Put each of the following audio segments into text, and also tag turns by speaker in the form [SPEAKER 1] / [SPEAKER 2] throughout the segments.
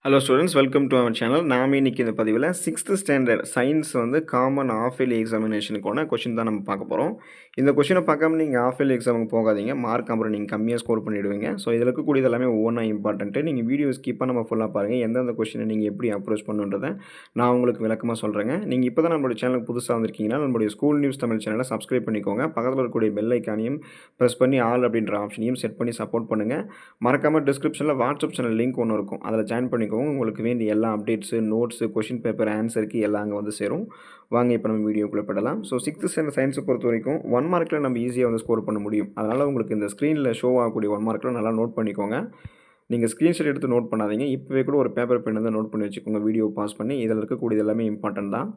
[SPEAKER 1] Hello students, welcome to our channel. நாம இன்னைக்கு இந்த பதிவில் 6th standard science common half yearly எக்ஸாமினேஷனுக்கான கொஷின் தான் நம்ம பார்க்க போகிறோம். இந்த கொஷினை பார்க்காம நீங்கள் ஆஃப் இயர்லி எக்ஸாமுக்கு போகாதீங்க. மார்க் அப்புறம் நீங்கள் கம்மியாக ஸ்கோர் பண்ணிவிடுவீங்க. ஸோ இதில் இருக்கக்கூடியது எல்லாமே ஒவ்வொன்றா இம்பார்ட்டன்ட்டு. நீங்கள் வீடியோ ஸ்கிப் பண்ணாம ஃபுல்லாக பாருங்கள். எந்தெந்த கொஷினை நீங்கள் எப்படி அப்ரோச் பண்ணுன்றதை நான் உங்களுக்கு விளக்கமாக சொல்கிறேங்க. நீங்கள் இப்போ தான் நம்மளுடைய சேனலுக்கு புதுசாக வந்திருக்கீங்கன்னா நம்மளுடைய ஸ்கூல் நியூஸ் தமிழ் சேனலை சப்ஸ்கிரைப் பண்ணிக்கோங்க. பக்கத்தில் இருக்கக்கூடிய பெல் ஐக்கானையும் ப்ரெஸ் பண்ணி ஆல் அப்படின்ற ஆப்ஷனையும் செட் பண்ணி சப்போர்ட் பண்ணுங்கள். மறக்காமல் டிஸ்கிரிப்ஷனில் வாட்ஸ்அப் சேனல் லிங்க் ஒன்று இருக்கும், அதில் ஜாயின் பண்ணிக்கோங்க. உங்களுக்கு வேண்டிய எல்லா அப்டேட்ஸு, நோட்ஸு, கொஷின் பேப்பர், ஆன்சருக்கு எல்லாம் அங்கே சேரும். வாங்க இப்போ நம்ம வீடியோக்குள்ளே படலாம். ஸோ 6th ஸ்டாண்டர்ட் சயின்ஸை பொறுத்த வரைக்கும் 1 மார்க்கில் நம்ம ஈஸியாக ஸ்கோர் பண்ண முடியும். அதனால் உங்களுக்கு இந்த ஸ்க்ரீனில் ஷோ ஆகக்கூடிய 1 மார்க்கில் நல்லா நோட் பண்ணிக்கோங்க. நீங்கள் ஸ்க்ரீன்ஷாட் எடுத்து நோட் பண்ணாதீங்க. இப்போவே கூட ஒரு பேப்பர் பென் வந்து நோட் பண்ணி வச்சுக்கோங்க. வீடியோ பாஸ் பண்ணி இதில் இருக்கக்கூடியது எல்லாமே இம்பார்ட்டன்ட் தான்.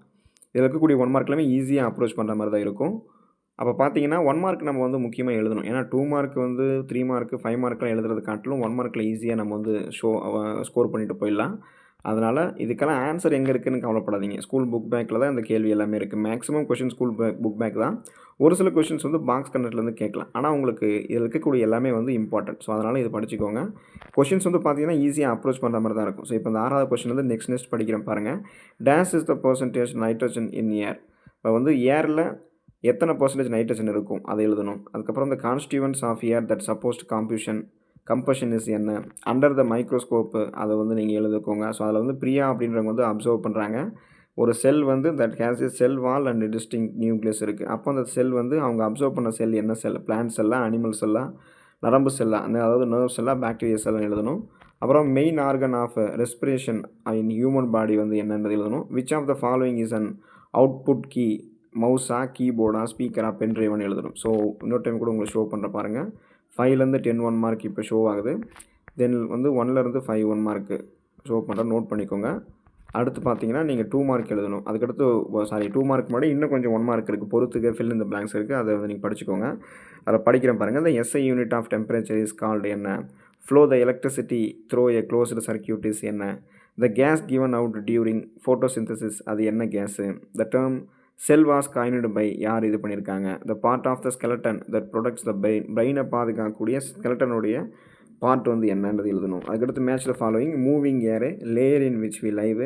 [SPEAKER 1] இதில் இருக்கக்கூடிய 1 மார்க் எல்லாமே ஈஸியாக அப்ரோச் பண்ணுற மாதிரி தான் இருக்கும். அப்போ பார்த்தீங்கன்னா 1 மார்க் நம்ம முக்கியமாக எழுதணும். ஏன்னா 2 மார்க் 3 மார்க் 5 மார்க்லாம் எழுதுறது காட்டிலும் 1 மார்க்கில் ஈஸியாக நம்ம ஸ்கோர் பண்ணிட்டு போயிடலாம். அதனால் இதுக்கெல்லாம் ஆன்சர் எங்கே இருக்குதுன்னு கவலைப்படாதீங்க. ஸ்கூல் புக் பேக்கில் தான் இந்த கேள்வி எல்லாமே இருக்குது. Maximum question school book back தான். ஒரு சில கொஷின்ஸ் பாக்ஸ் கண்டென்ட்லேருந்து கேட்கலாம். ஆனால் உங்களுக்கு இதில் இருக்கக்கூடிய எல்லாமே இம்பார்ட்டன்ட். ஸோ அதனால் இது படிச்சுக்கோங்க. கொஷின்ஸ் பார்த்தீங்கன்னா ஈஸியாக அப்ரோச் பண்ணுற மாதிரி தான் இருக்கும். ஸோ இப்போ இந்த 6வது கொஷின் நெக்ஸ்ட் படிக்கிறேன் பாருங்கள். Dash is the percentage nitrogen in air. இப்போ ஏரில் எத்தனை பர்சன்டேஜ் நைட்ரஜன் இருக்கும் அதை எழுதணும். அதுக்கப்புறம் இந்த constituents of air that supports combustion is என்ன, அண்டர் த மைக்ரோஸ்கோப்பு அதை நீங்கள் எழுதிக்கோங்க. ஸோ அதில் பிரியா அப்படின்றவங்க அப்சர்வ் பண்ணுறாங்க. ஒரு cell that has a cell wall and distinct nucleus இருக்குது. அப்போ அந்த செல் அவங்க அப்சர்வ் பண்ண செல் என்ன செல், பிளான்ட் செல்லா, அனிமல் செல்லா, நரம்பு செல்லா, அதாவது நர்வ் செல்லா, பாக்டீரியா செல்லுன்னு எழுதணும். அப்புறம் main organ of respiration in human body என்னன்றது எழுதணும். Which of the following is an output key, மவுஸா, கீபோர்டா, ஸ்பீக்கரா, பென் ட்ரைவான்னு எழுதணும். ஸோ இன்னொரு டைம் கூட உங்களுக்கு ஷோ பண்ணுற பாருங்கள். 5லேருந்து 10 1 மார்க் இப்போ ஷோ ஆகுது. தென் 1லேருந்து 5 1 மார்க்கு ஷோ பண்ணுறேன், நோட் பண்ணிக்கோங்க. அடுத்து பார்த்தீங்கன்னா நீங்கள் 2 மார்க் எழுதணும். அதுக்கடுத்து 2 மார்க் முன்னாடி இன்னும் கொஞ்சம் 1 மார்க் இருக்குது, பொறுத்துக்கு ஃபில் இந்த பிளாங்க்ஸ் இருக்குது. அதை நீங்கள் படிச்சுக்கோங்க. அதை படிக்கிறேன் பாருங்கள். இந்த SI unit of temperature is called என்ன, flow the electricity through a closed circuit is என்ன, the gas given out during photosynthesis அது என்ன gas, the term cell was coined by யார் இது பண்ணியிருக்காங்க, the part of the skeleton that protects the பிரெயினை பாதுகாக்கக்கூடிய ஸ்கெலட்டனுடைய பார்ட் என்னன்றது எழுதணும். அதுக்கடுத்து match the following, moving air, layer in which we live,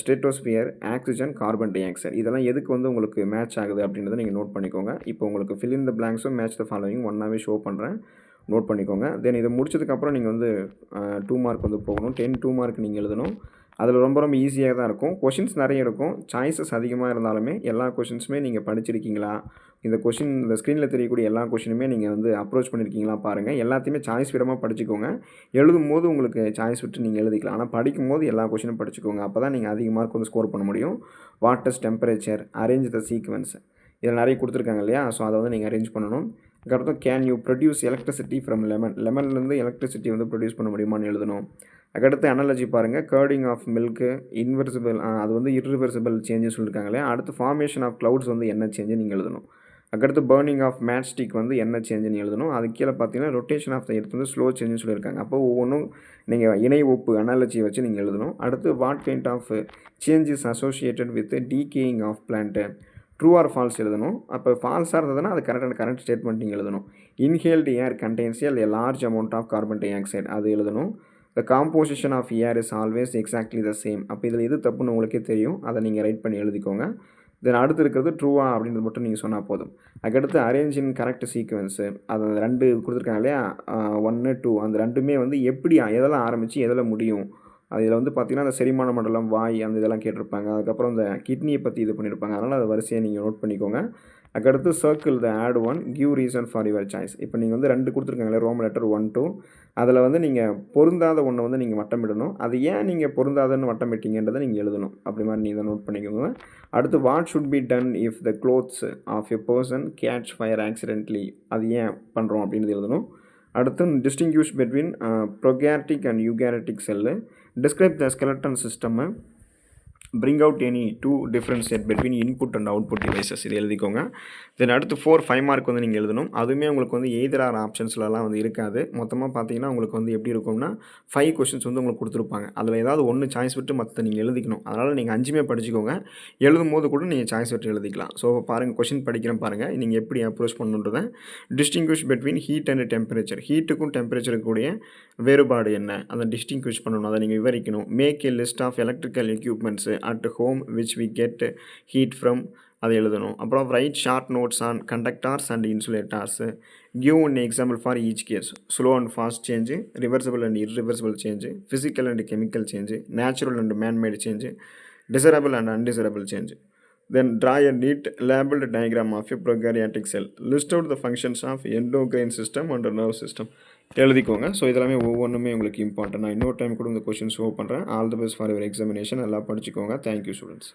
[SPEAKER 1] stratosphere, oxygen, carbon dioxide. இதெல்லாம் எதுக்கு உங்களுக்கு மேட்ச் ஆகுது அப்படின்றத நீங்கள் நோட் பண்ணிக்கோங்க. இப்போ உங்களுக்கு ஃபில் இன் த பிளாங்க்ஸும் மேட்ச் த ஃபாலோயிங் ஒன்றாவே ஷோ பண்ணுறேன், நோட் பண்ணிக்கோங்க. தென் இதை முடிச்சதுக்கப்புறம் நீங்கள் 2 மார்க் போகணும். 2 மார்க் நீங்கள் எழுதணும். அதில் ரொம்ப ஈஸியாக தான் இருக்கும். கொஷின்ஸ் நிறைய இருக்கும். சாய்ஸஸ் அதிகமாக இருந்தாலுமே எல்லா கொஷின்ஸுமே நீங்கள் படிச்சிருக்கீங்களா, இந்த ஸ்க்ரீனில் தெரியக்கூடிய எல்லா கொஷினுமே நீங்கள் அப்ரோச் பண்ணியிருக்கீங்களா பாருங்கள். எல்லாத்தையுமே சாய்ஸ் விடமாக படிச்சுக்கோங்க. எழுதும் போது உங்களுக்கு சாய்ஸ் விட்டு நீங்கள் எழுதிக்கலாம். ஆனால் படிக்கும்போது எல்லா கொஷினும் படிச்சுக்கோங்க. அப்போ தான் நீங்கள் அதிக மார்க் ஸ்கோர் பண்ண முடியும். What is temperature, arrange the sequence, இதில் நிறைய கொடுத்துருக்காங்க இல்லையா. ஸோ அதை நீங்கள் அரேஞ்ச் பண்ணணும். அதுக்கப்புறம் can you produce electricity from லெமன்லேருந்து எலக்ட்ரிசிட்டி ப்ரொடியூஸ் பண்ண முடியுமான்னு எழுதணும். அதுக்கடுத்து அனாலஜி பாருங்கள். கர்டிங் ஆஃப் மில்க்கு, இன்வெர்சிபிள், அது இர்ரிவர்சிபிள் சேஞ்சுன்னு சொல்லியிருக்காங்க இல்லையா. அடுத்து ஃபார்மேஷன் ஆஃப் க்ளவுட்ஸ் என்ன சேஞ்சுன்னு நீங்கள் எழுதணும். அதுக்கடுத்து பர்னிங் ஆஃப் மேட்ச் ஸ்டிக் என்ன சேஞ்சுன்னு எழுதணும். அது கீழே பார்த்தீங்கன்னா rotation of the earth slow சேஞ்சுன்னு சொல்லியிருக்காங்க. அப்போ ஒவ்வொன்றும் நீங்கள் இணை ஒப்பு அனாலஜி வச்சு நீங்கள் எழுதணும். அடுத்து what kind of changes associated with decaying of plant, true or false எழுதணும். அப்போ ஃபால்ஸாக இருந்ததுன்னா அது கரெக்ட் ஸ்டேட்மெண்ட் நீங்கள் எழுதணும். Inhaled air contains a large amount of carbon dioxide அது எழுதணும். The composition of air is always exactly the same. அப்போ இதில் எது தப்புன்னு உங்களுக்கே தெரியும், அதை நீங்கள் ரைட் பண்ணி எழுதிக்கோங்க. தென் அடுத்து இருக்கிறது ட்ரூவா அப்படின்றது மட்டும் நீங்கள் சொன்னால் போதும். அதுக்கடுத்து அரேஞ்ச் இன் கரெக்ட் சீக்வன்ஸு, அது 2 கொடுத்துருக்காங்க இல்லையா, 1 2 அந்த ரெண்டுமே எப்படி எதெல்லாம் ஆரம்பித்து எதில் முடியும். அதில் பார்த்தீங்கன்னா அந்த செரிமான மண்டலம், வாய், அந்த இதெல்லாம் கேட்டிருப்பாங்க. அதுக்கப்புறம் இந்த கிட்னியை பற்றி இது பண்ணியிருப்பாங்க. அதனால் அதை வரிசையை நீங்கள் நோட் பண்ணிக்கோங்க. அதுக்கடுத்து circle the odd one, give reason for your choice. இப்போ நீங்கள் 2 கொடுத்துருக்காங்களே, ரோம் லெட்டர் 1 2, அதில் நீங்கள் பொருந்தாத ஒன்றை நீங்கள் வட்டமிடணும். அது ஏன் நீங்கள் பொருந்தாதன்னு வட்டமிட்டீங்கன்றதை நீங்கள் எழுதணும். அப்படி மாதிரி நீங்கள் நோட் பண்ணிக்கோங்க. அடுத்து what should be done if the clothes of a person catch fire accidentally, அது ஏன் பண்ணுறோம் அப்படின்றது எழுதணும். அடுத்து distinguish between prokaryotic and eukaryotic cell, describe the skeleton system, bring out any two different set between input and output devices இது எழுதிக்கோங்க. தென் அடுத்து 5 mark வந்து நீங்கள் எழுதணும். அதுவுமே உங்களுக்கு வந்து எய்தர் ஆர் ஆப்ஷன்ஸ்லலாம் வந்து இருக்காது. மொத்தமாக பார்த்தீங்கன்னா உங்களுக்கு வந்து எப்படி இருக்கும்னா 5 கொஷின்ஸ் வந்து உங்களுக்கு கொடுத்துருப்பாங்க. அதில் ஏதாவது ஒன்று சாய்ஸ் விட்டு மற்ற நீங்கள் எழுதிக்கணும். அதனால் நீங்கள் 5மே படிச்சுக்கோங்க. எழுதும்போது கூட நீங்கள் சாய்ஸ் விட்டு எழுதிக்கலாம். ஸோ பாருங்கள், கொஷின் படிக்கிறேன் பாருங்கள். நீங்கள் எப்படி அப்ரோச் பண்ணணுன்றதை distinguish between heat and temperature. ஹீட்டுக்கும் டெம்பரேச்சருக்கு கூடிய வேறுபாடு என்ன, அதை டிஸ்டிங்விஷ் பண்ணணும், அதை நீங்கள் விவரிக்கணும். Make a list of electrical equipments at home which we get heat from, அதை எழுதணும். அப்புறம் write short notes on conductors and insulators. Give one example for each case. Slow and fast change, reversible and irreversible change, physical and chemical change, natural and manmade change, desirable and undesirable change. Then draw a neat labeled diagram of a prokaryotic cell. List out the functions of endocrine system and nerve system. எழுதிக்கோங்க. So இதெல்லாமே ஒவ்வொன்றுமே உங்களுக்கு important. நான் இன்னொரு time கூட இந்த question show பண்ணுறேன். All the best for your examination. நல்லா படிச்சுக்கோங்க. Thank you students.